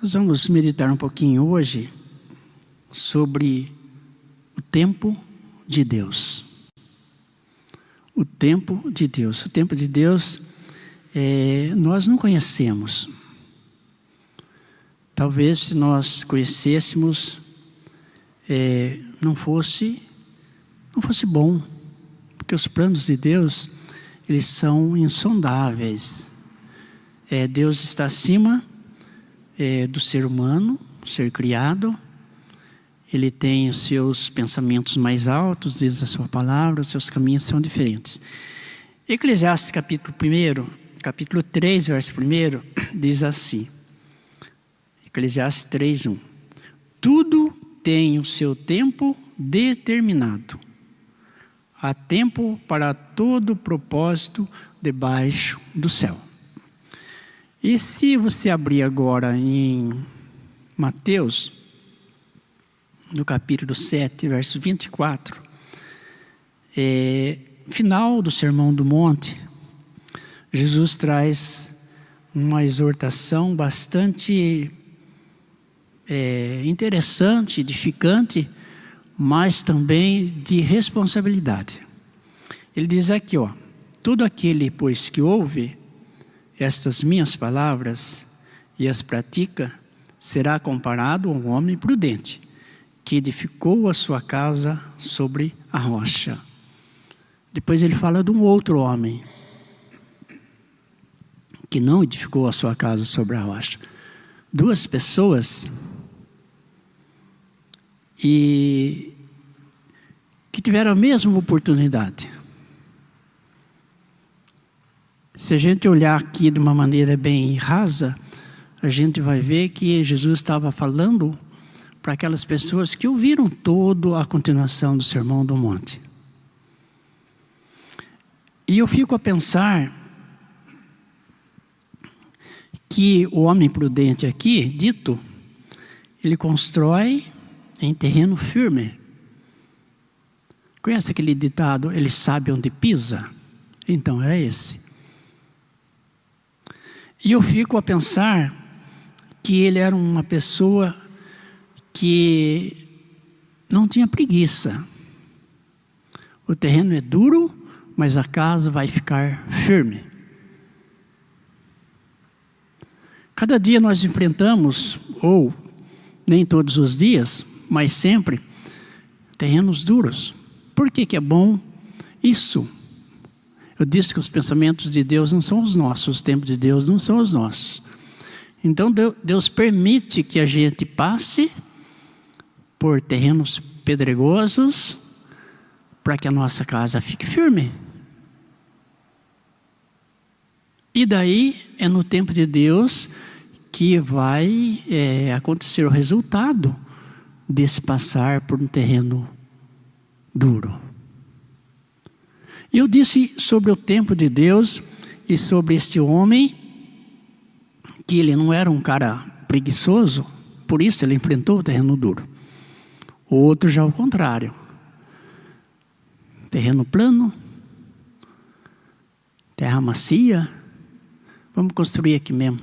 Nós vamos meditar um pouquinho hoje sobre o tempo de Deus. O tempo de Deus. O tempo de Deus nós não conhecemos. Talvez se nós conhecêssemos, não fosse bom. Porque os planos de Deus, eles são insondáveis. Deus está acima do ser humano, ser criado. Ele tem os seus pensamentos mais altos, diz a sua palavra, os seus caminhos são diferentes. Eclesiastes capítulo 3, verso 1, diz assim. Eclesiastes 3:1. Tudo tem o seu tempo determinado. Há tempo para todo propósito debaixo do céu. E se você abrir agora em Mateus, no capítulo 7, verso 24, final do Sermão do Monte, Jesus traz uma exortação bastante interessante, edificante, mas também de responsabilidade. Ele diz aqui, todo aquele, pois, que ouve estas minhas palavras e as pratica, será comparado a um homem prudente, que edificou a sua casa sobre a rocha. Depois ele fala de um outro homem, que não edificou a sua casa sobre a rocha. Duas pessoas que tiveram a mesma oportunidade. Se a gente olhar aqui de uma maneira bem rasa, a gente vai ver que Jesus estava falando para aquelas pessoas que ouviram toda a continuação do Sermão do Monte. E eu fico a pensar que o homem prudente aqui, dito, ele constrói em terreno firme. Conhece aquele ditado, ele sabe onde pisa? Então era esse. E eu fico a pensar que ele era uma pessoa que não tinha preguiça. O terreno é duro, mas a casa vai ficar firme. Cada dia nós enfrentamos, ou nem todos os dias, mas sempre, terrenos duros. Por que é bom isso? Eu disse que os pensamentos de Deus não são os nossos, os tempos de Deus não são os nossos. Então Deus permite que a gente passe por terrenos pedregosos para que a nossa casa fique firme. E daí é no tempo de Deus que vai acontecer o resultado desse passar por um terreno duro. E eu disse sobre o tempo de Deus e sobre este homem, que ele não era um cara preguiçoso, por isso ele enfrentou o terreno duro. O outro já ao contrário. Terreno plano, terra macia, vamos construir aqui mesmo.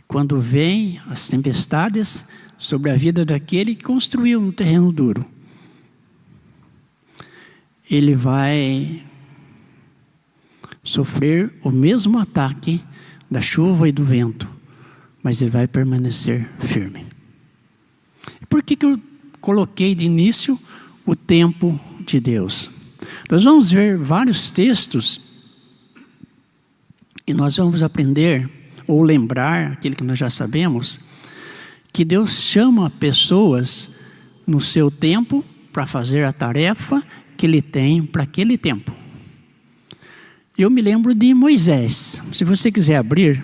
Quando vem as tempestades sobre a vida daquele que construiu um terreno duro, ele vai sofrer o mesmo ataque da chuva e do vento, mas ele vai permanecer firme. Por que eu coloquei de início o tempo de Deus? Nós vamos ver vários textos e nós vamos aprender ou lembrar aquilo que nós já sabemos, que Deus chama pessoas no seu tempo para fazer a tarefa que Ele tem para aquele tempo. Eu me lembro de Moisés. Se você quiser abrir,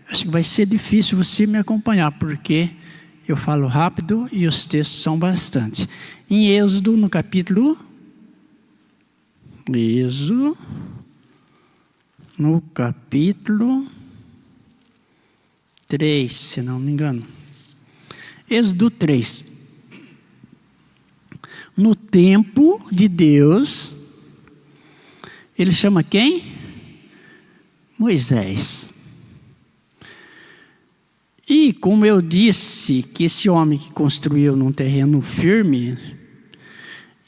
acho que vai ser difícil você me acompanhar, porque eu falo rápido e os textos são bastante. Em Êxodo, no capítulo 3, se não me engano. Êxodo 3. No tempo de Deus, ele chama quem? Moisés. E como eu disse, que esse homem que construiu num terreno firme,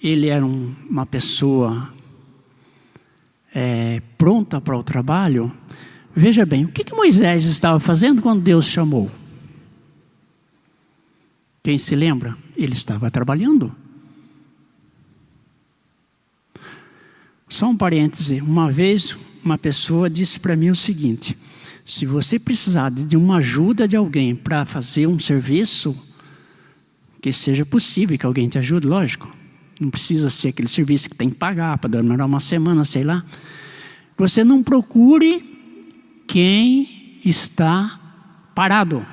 ele era uma pessoa pronta para o trabalho. Veja bem, o que Moisés estava fazendo quando Deus chamou? Quem se lembra? Ele estava trabalhando. Só um parêntese, uma vez uma pessoa disse para mim o seguinte: se você precisar de uma ajuda de alguém para fazer um serviço, que seja possível que alguém te ajude, lógico. Não precisa ser aquele serviço que tem que pagar para demorar uma semana, sei lá. Você não procure quem está parado.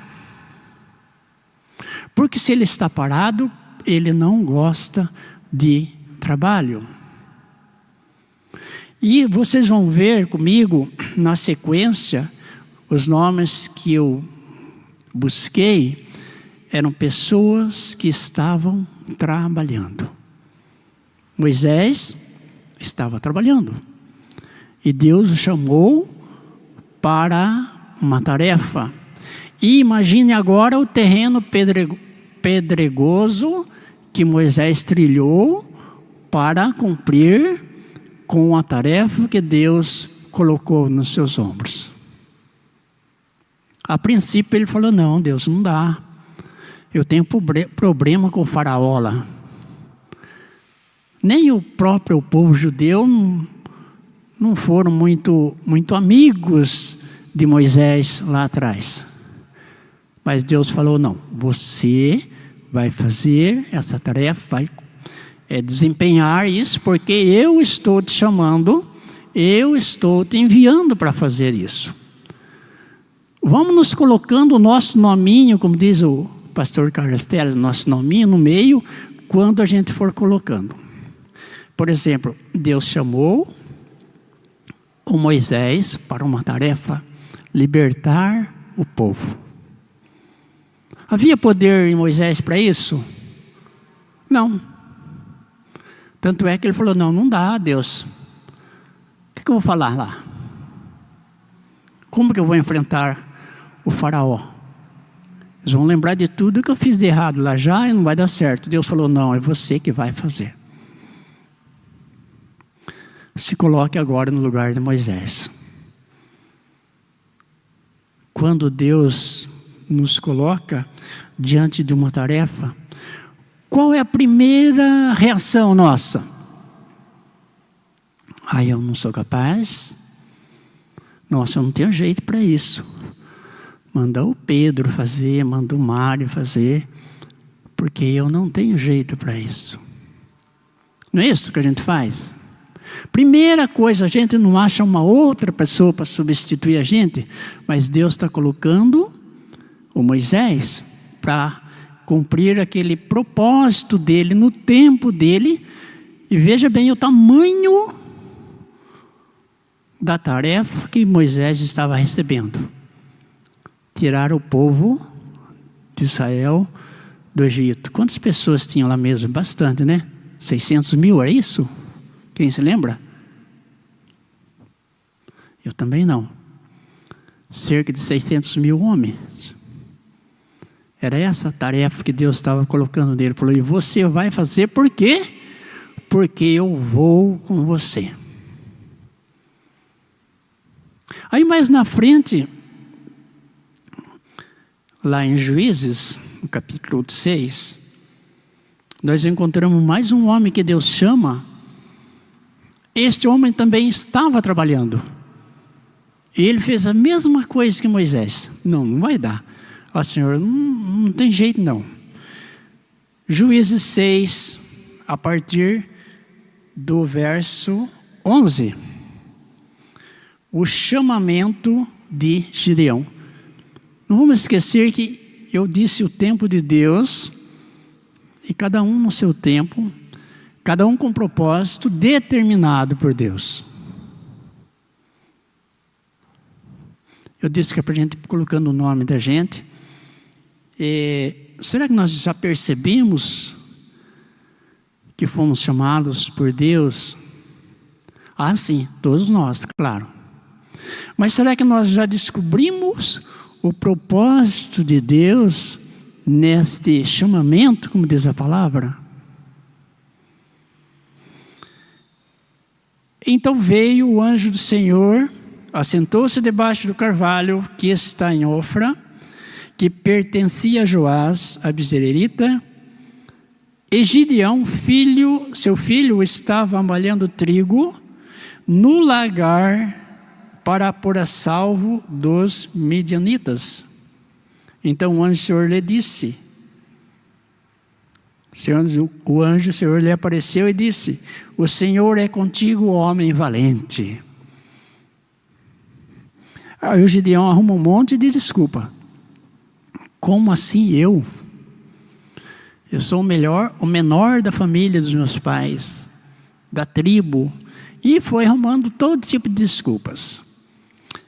Porque se ele está parado, ele não gosta de trabalho. E vocês vão ver comigo, na sequência, os nomes que eu busquei eram pessoas que estavam trabalhando. Moisés estava trabalhando. E Deus o chamou para uma tarefa. E imagine agora o terreno pedregoso que Moisés trilhou para cumprir com a tarefa que Deus colocou nos seus ombros. A princípio ele falou: não, Deus, não dá. Eu tenho problema com o faraó lá. Nem o próprio povo judeu não foram muito amigos de Moisés lá atrás. Mas Deus falou: não, você vai fazer essa tarefa, vai desempenhar isso, porque eu estou te chamando, eu estou te enviando para fazer isso. Vamos nos colocando o nosso nominho, como diz o pastor Carlos Teles, nosso nominho no meio, quando a gente for colocando. Por exemplo, Deus chamou o Moisés para uma tarefa: libertar o povo. Havia poder em Moisés para isso? Não. Tanto é que ele falou: não dá, Deus. O que eu vou falar lá? Como que eu vou enfrentar o faraó? Eles vão lembrar de tudo que eu fiz de errado lá já e não vai dar certo. Deus falou: não, é você que vai fazer. Se coloque agora no lugar de Moisés. Quando Deus nos coloca diante de uma tarefa, qual é a primeira reação nossa? Eu não sou capaz. Nossa, eu não tenho jeito para isso. Manda o Pedro fazer, manda o Mário fazer, porque eu não tenho jeito para isso. Não é isso que a gente faz? Primeira coisa, a gente não acha uma outra pessoa para substituir a gente, mas Deus está colocando o Moisés para cumprir aquele propósito dele, no tempo dele. E veja bem o tamanho da tarefa que Moisés estava recebendo: tirar o povo de Israel do Egito. Quantas pessoas tinham lá mesmo? Bastante, né? 600 mil, é isso? Quem se lembra? Eu também não. Cerca de 600 mil homens. Era essa a tarefa que Deus estava colocando nele. Ele falou: e você vai fazer por quê? Porque eu vou com você. Aí mais na frente, lá em Juízes, no capítulo 6, nós encontramos mais um homem que Deus chama. Este homem também estava trabalhando. E ele fez a mesma coisa que Moisés. Não vai dar. Senhor, não tem jeito não. Juízes 6, a partir do verso 11. O chamamento de Gideão. Não vamos esquecer que eu disse o tempo de Deus, e cada um no seu tempo, cada um com um propósito determinado por Deus. Eu disse que é para a gente ir colocando o nome da gente. Será que nós já percebemos que fomos chamados por Deus? Sim, todos nós, claro. Mas será que nós já descobrimos o propósito de Deus neste chamamento, como diz a palavra. Então veio o anjo do Senhor, assentou-se debaixo do carvalho que está em Ofra, que pertencia a Joás, a bezerelita, e Gideão, seu filho, estava malhando trigo no lagar para pôr a salvo dos midianitas. Então o anjo do Senhor lhe disse, o anjo do Senhor lhe apareceu e disse: o Senhor é contigo, homem valente. Aí o Gideão arruma um monte de desculpa. Como assim eu? Eu sou o menor da família dos meus pais, da tribo. E foi arrumando todo tipo de desculpas.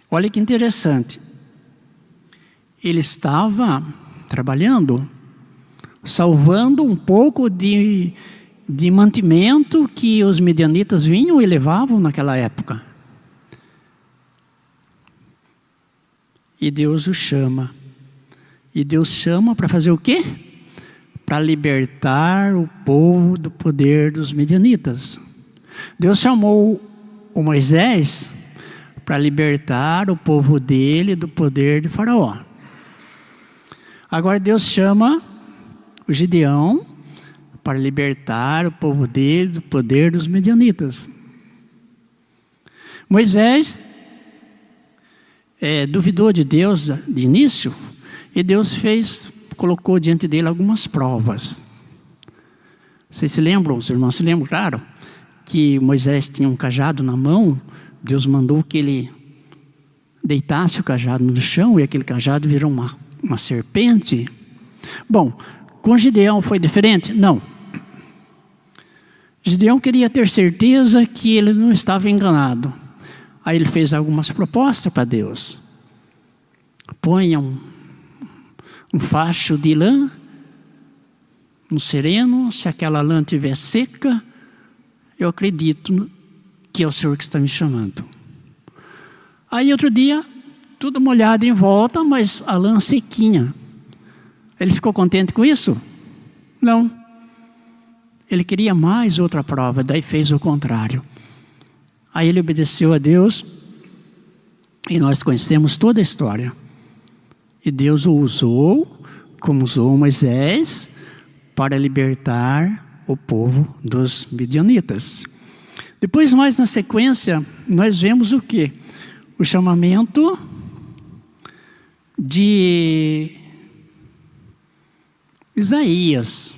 Olha que interessante. Ele estava trabalhando, salvando um pouco de mantimento que os midianitas vinham e levavam naquela época. E Deus o chama. E Deus chama para fazer o quê? Para libertar o povo do poder dos midianitas. Deus chamou o Moisés para libertar o povo dele do poder de Faraó. Agora Deus chama o Gideão para libertar o povo dele do poder dos midianitas. Moisés duvidou de Deus de início, e Deus colocou diante dele algumas provas. Vocês se lembram, os irmãos se lembram, claro, que Moisés tinha um cajado na mão. Deus mandou que ele deitasse o cajado no chão, e aquele cajado virou uma serpente. Bom, com Gideão foi diferente? Não. Gideão queria ter certeza que ele não estava enganado. Aí ele fez algumas propostas para Deus. Ponha um facho de lã no sereno. Se aquela lã estiver seca, eu acredito que é o Senhor que está me chamando. Aí outro dia, tudo molhado em volta, mas a lã sequinha. Ele ficou contente com isso? Não. Ele queria mais outra prova, daí fez o contrário. Aí ele obedeceu a Deus, e nós conhecemos toda a história. E Deus o usou, como usou Moisés, para libertar o povo dos midianitas. Depois, mais na sequência, nós vemos o quê? O chamamento de Isaías.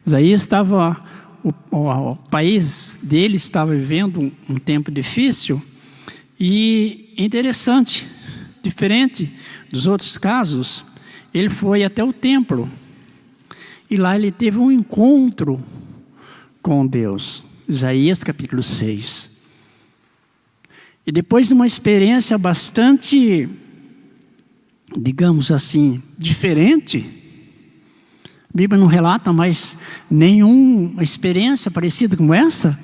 Isaías estava, o país dele estava vivendo um tempo difícil, e interessante, diferente dos outros casos, ele foi até o templo, e lá ele teve um encontro com Deus. Isaías capítulo 6. E depois de uma experiência bastante, digamos assim, diferente, a Bíblia não relata mais nenhuma experiência parecida com essa.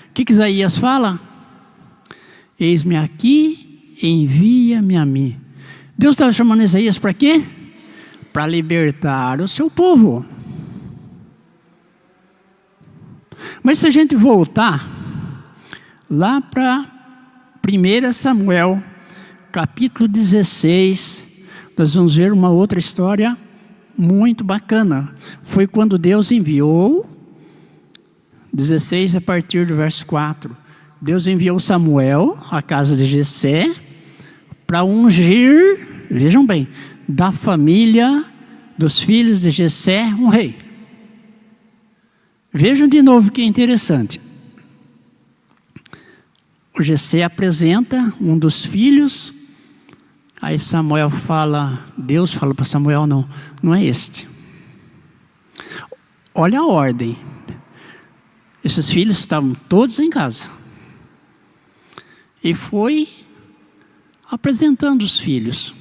O que Isaías fala? Eis-me aqui, envia-me a mim. Deus estava chamando Isaías para quê? Para libertar o seu povo. Mas se a gente voltar lá para 1 Samuel, capítulo 16, nós vamos ver uma outra história muito bacana. Foi quando Deus enviou, 16 a partir do verso 4, Deus enviou Samuel à casa de Jessé para ungir, vejam bem, da família dos filhos de Jessé um rei. Vejam de novo que é interessante. O Jessé apresenta um dos filhos. Aí Samuel fala, Deus fala para Samuel, não é este. Olha a ordem. Esses filhos estavam todos em casa. E foi apresentando os filhos.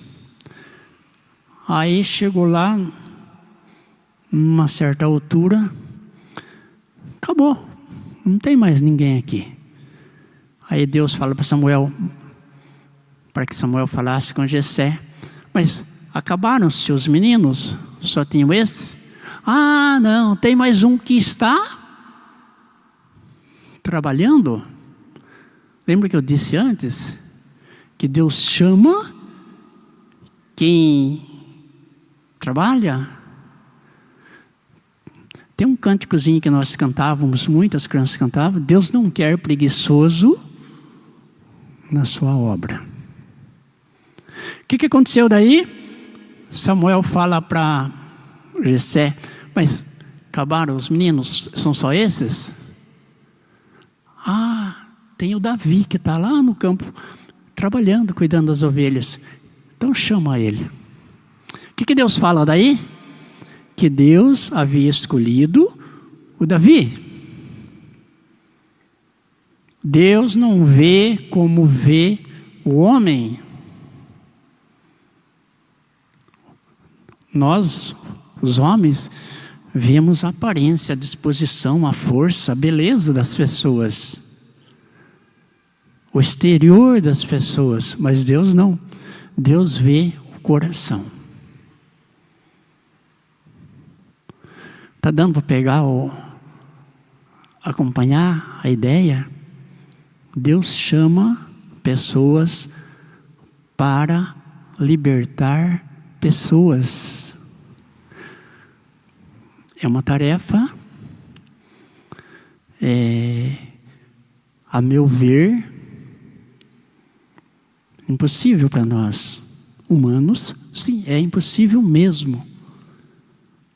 Aí chegou lá, numa certa altura, acabou, não tem mais ninguém aqui. Aí Deus fala para Samuel, para que Samuel falasse com Jessé, Mas acabaram-se os meninos? Só tinham esses? Ah, não, tem mais um que está trabalhando. Lembra que eu disse antes? Que Deus chama quem trabalha. Tem um cânticozinho que nós cantávamos, muitas crianças cantavam: Deus não quer preguiçoso na sua obra. O que aconteceu daí? Samuel fala para Jessé: mas acabaram os meninos, são só esses? Ah, tem o Davi que está lá no campo, trabalhando, cuidando das ovelhas. Então chama ele. O que Deus fala daí? Que Deus havia escolhido o Davi. Deus não vê como vê o homem. Nós, os homens, vemos a aparência, a disposição, a força, a beleza das pessoas, o exterior das pessoas, mas Deus não. Deus vê o coração. Está dando para pegar acompanhar a ideia? Deus chama pessoas para libertar pessoas. É uma tarefa, a meu ver, impossível para nós humanos. Sim, é impossível mesmo.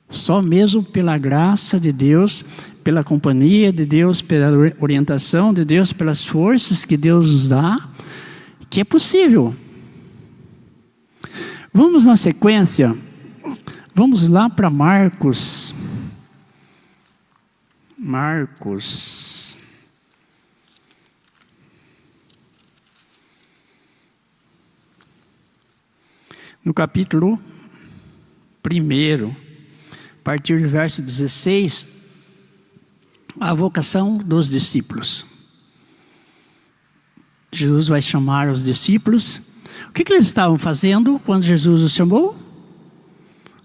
Só mesmo pela graça de Deus, pela companhia de Deus, pela orientação de Deus, pelas forças que Deus nos dá, que é possível. Vamos na sequência, vamos lá para Marcos. No capítulo 1, a partir do verso 16, a vocação dos discípulos. Jesus vai chamar os discípulos. O que eles estavam fazendo quando Jesus os chamou?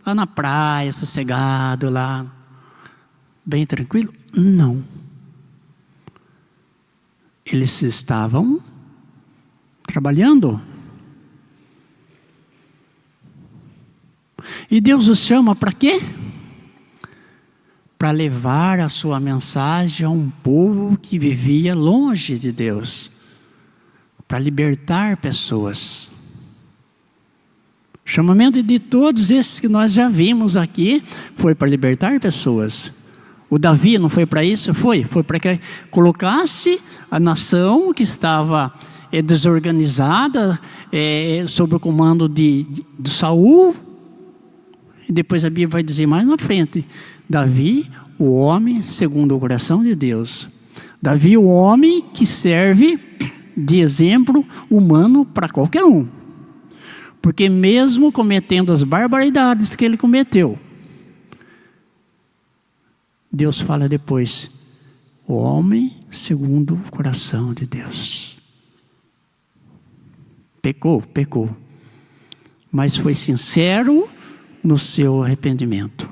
Lá na praia, sossegado, lá, bem tranquilo? Não. Eles estavam trabalhando. E Deus os chama para quê? Para levar a sua mensagem a um povo que vivia longe de Deus, para libertar pessoas. O chamamento de todos esses que nós já vimos aqui foi para libertar pessoas. O Davi não foi para isso? Foi para que colocasse a nação que estava desorganizada, sob o comando de Saul. E depois a Bíblia vai dizer mais na frente: Davi, o homem segundo o coração de Deus. Davi, o homem que serve de exemplo humano para qualquer um. Porque mesmo cometendo as barbaridades que ele cometeu, Deus fala depois: o homem segundo o coração de Deus. Pecou. Mas foi sincero no seu arrependimento.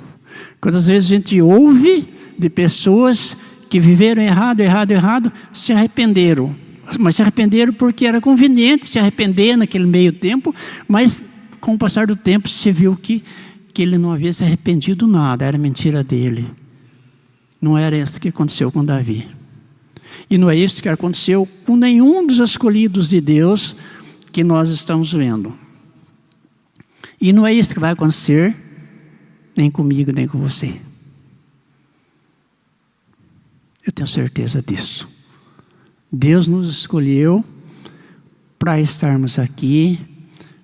Quantas vezes a gente ouve de pessoas que viveram errado, se arrependeram. Mas se arrependeram porque era conveniente se arrepender naquele meio tempo, mas com o passar do tempo se viu que ele não havia se arrependido nada, era mentira dele. Não era isso que aconteceu com Davi. E não é isso que aconteceu com nenhum dos escolhidos de Deus que nós estamos vendo. E não é isso que vai acontecer nem comigo, nem com você. Eu tenho certeza disso. Deus nos escolheu para estarmos aqui,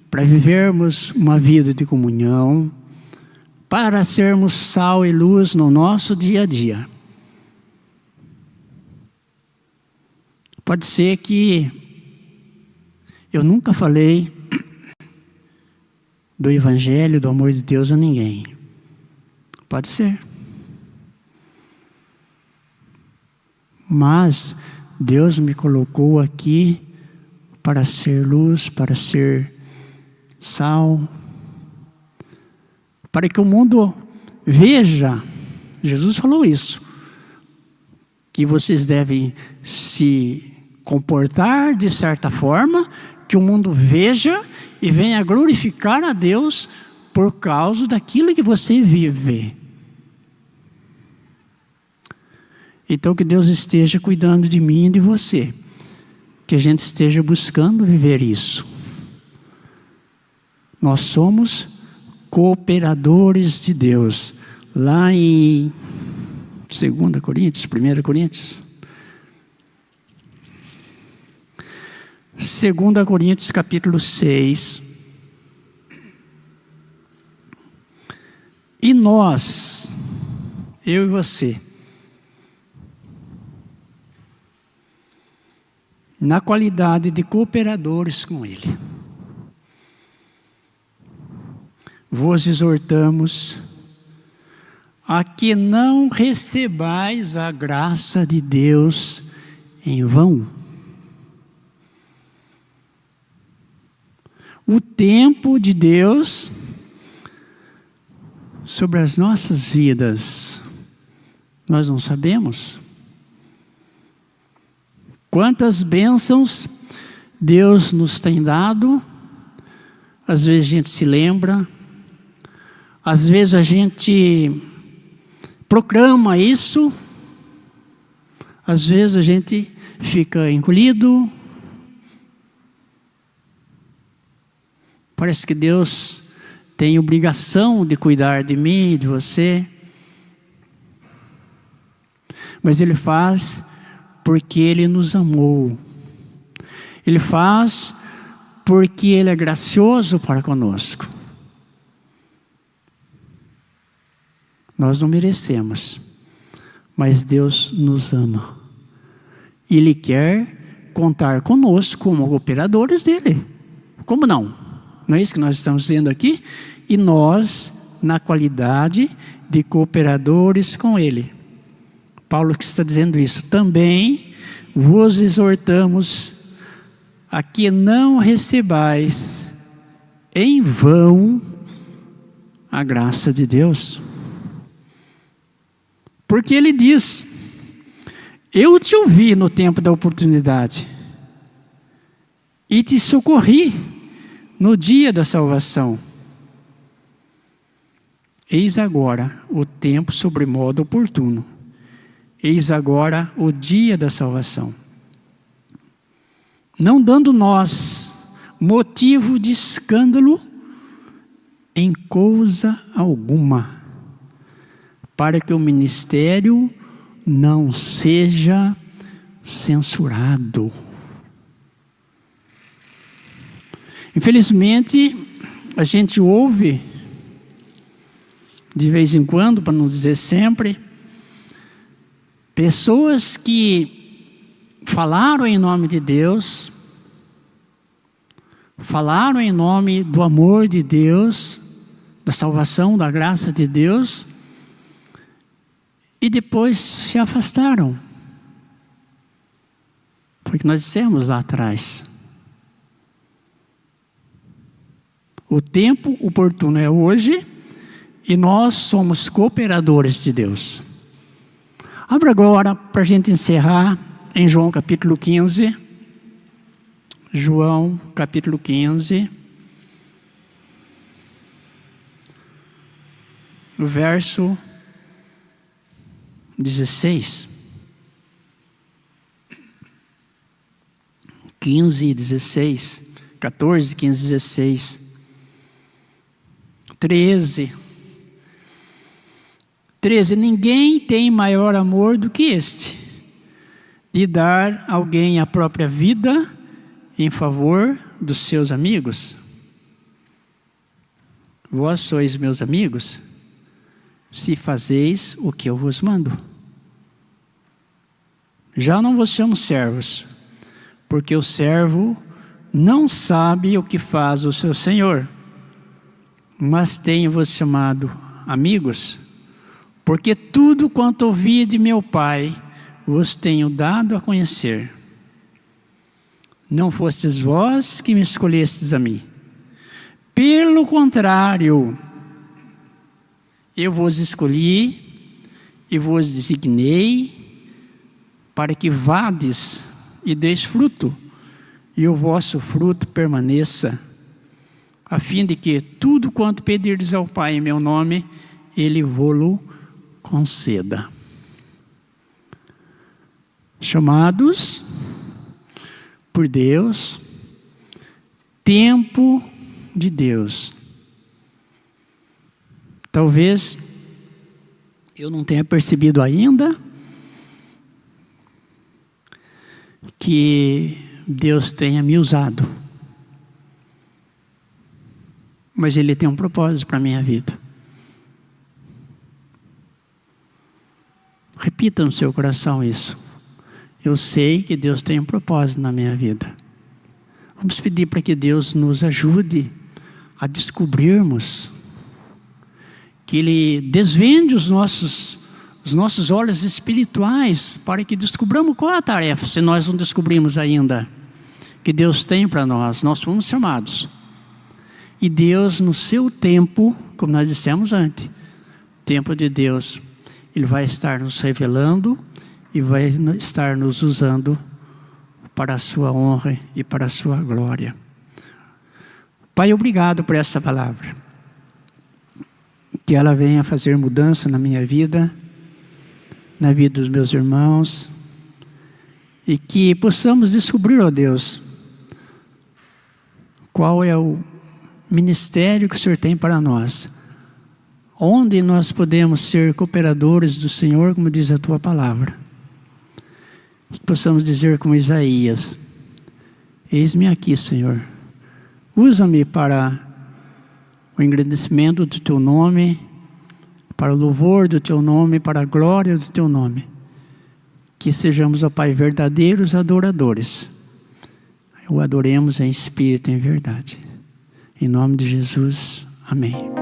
para vivermos uma vida de comunhão, para sermos sal e luz no nosso dia a dia. Pode ser que eu nunca falei do Evangelho, do amor de Deus a ninguém. Pode ser. Mas Deus me colocou aqui para ser luz, para ser sal, para que o mundo veja, Jesus falou isso, que vocês devem se comportar de certa forma, que o mundo veja e venha glorificar a Deus por causa daquilo que você vive. Então que Deus esteja cuidando de mim e de você, que a gente esteja buscando viver isso. Nós somos cooperadores de Deus. Lá em 2 Coríntios, 1 Coríntios. 2 Coríntios capítulo 6. E nós, eu e você, na qualidade de cooperadores com Ele, vos exortamos a que não recebais a graça de Deus em vão. O tempo de Deus sobre as nossas vidas, nós não sabemos. Quantas bênçãos Deus nos tem dado, às vezes a gente se lembra, às vezes a gente proclama isso, às vezes a gente fica encolhido. Parece que Deus tem obrigação de cuidar de mim e de você. Mas Ele faz porque Ele nos amou. Ele faz porque Ele é gracioso para conosco. Nós não merecemos, mas Deus nos ama. Ele quer contar conosco como cooperadores dele. Como não? Não é isso que nós estamos vendo aqui? E nós, na qualidade de cooperadores com Ele. Paulo que está dizendo isso. Também vos exortamos a que não recebais em vão a graça de Deus. Porque Ele diz: eu te ouvi no tempo da oportunidade e te socorri no dia da salvação. Eis agora o tempo sobremodo oportuno. Eis agora o dia da salvação. Não dando nós motivo de escândalo em coisa alguma, para que o ministério não seja censurado. Infelizmente, a gente ouve, de vez em quando, para não dizer sempre, pessoas que falaram em nome de Deus, falaram em nome do amor de Deus, da salvação, da graça de Deus, e depois se afastaram. Porque nós dissemos lá atrás, o tempo oportuno é hoje e nós somos cooperadores de Deus. Abra agora para a gente encerrar em João capítulo 15. João capítulo 15. No verso 16. 15 e 16. 14, 15 e 16. 13. Ninguém tem maior amor do que este, de dar a alguém a própria vida em favor dos seus amigos. Vós sois meus amigos, se fazeis o que eu vos mando. Já não vos chamo servos, porque o servo não sabe o que faz o seu senhor, mas tenho-vos chamado amigos, porque tudo quanto ouvi de meu Pai vos tenho dado a conhecer. Não fostes vós que me escolhestes a mim. Pelo contrário, eu vos escolhi e vos designei para que vades e deis fruto, e o vosso fruto permaneça, a fim de que tudo quanto pedirdes ao Pai em meu nome, Ele vô-lo conceda. Chamados por Deus, tempo de Deus. Talvez eu não tenha percebido ainda que Deus tenha me usado, mas Ele tem um propósito para a minha vida. Repita no seu coração isso. Eu sei que Deus tem um propósito na minha vida. Vamos pedir para que Deus nos ajude a descobrirmos, que Ele desvende os nossos olhos espirituais, para que descobramos qual é a tarefa, se nós não descobrimos ainda, que Deus tem para nós. Nós fomos chamados. E Deus, no seu tempo, como nós dissemos antes, tempo de Deus, Ele vai estar nos revelando e vai estar nos usando para a sua honra e para a sua glória. Pai, obrigado por essa palavra. Que ela venha fazer mudança na minha vida, na vida dos meus irmãos, e que possamos descobrir, ó Deus, qual é o ministério que o Senhor tem para nós, onde nós podemos ser cooperadores do Senhor, como diz a Tua palavra. Que possamos dizer como Isaías: eis-me aqui, Senhor, usa-me para o engrandecimento do Teu nome, para o louvor do Teu nome, para a glória do Teu nome. Que sejamos, ó Pai, verdadeiros adoradores. O adoremos em espírito e em verdade. Em nome de Jesus, amém.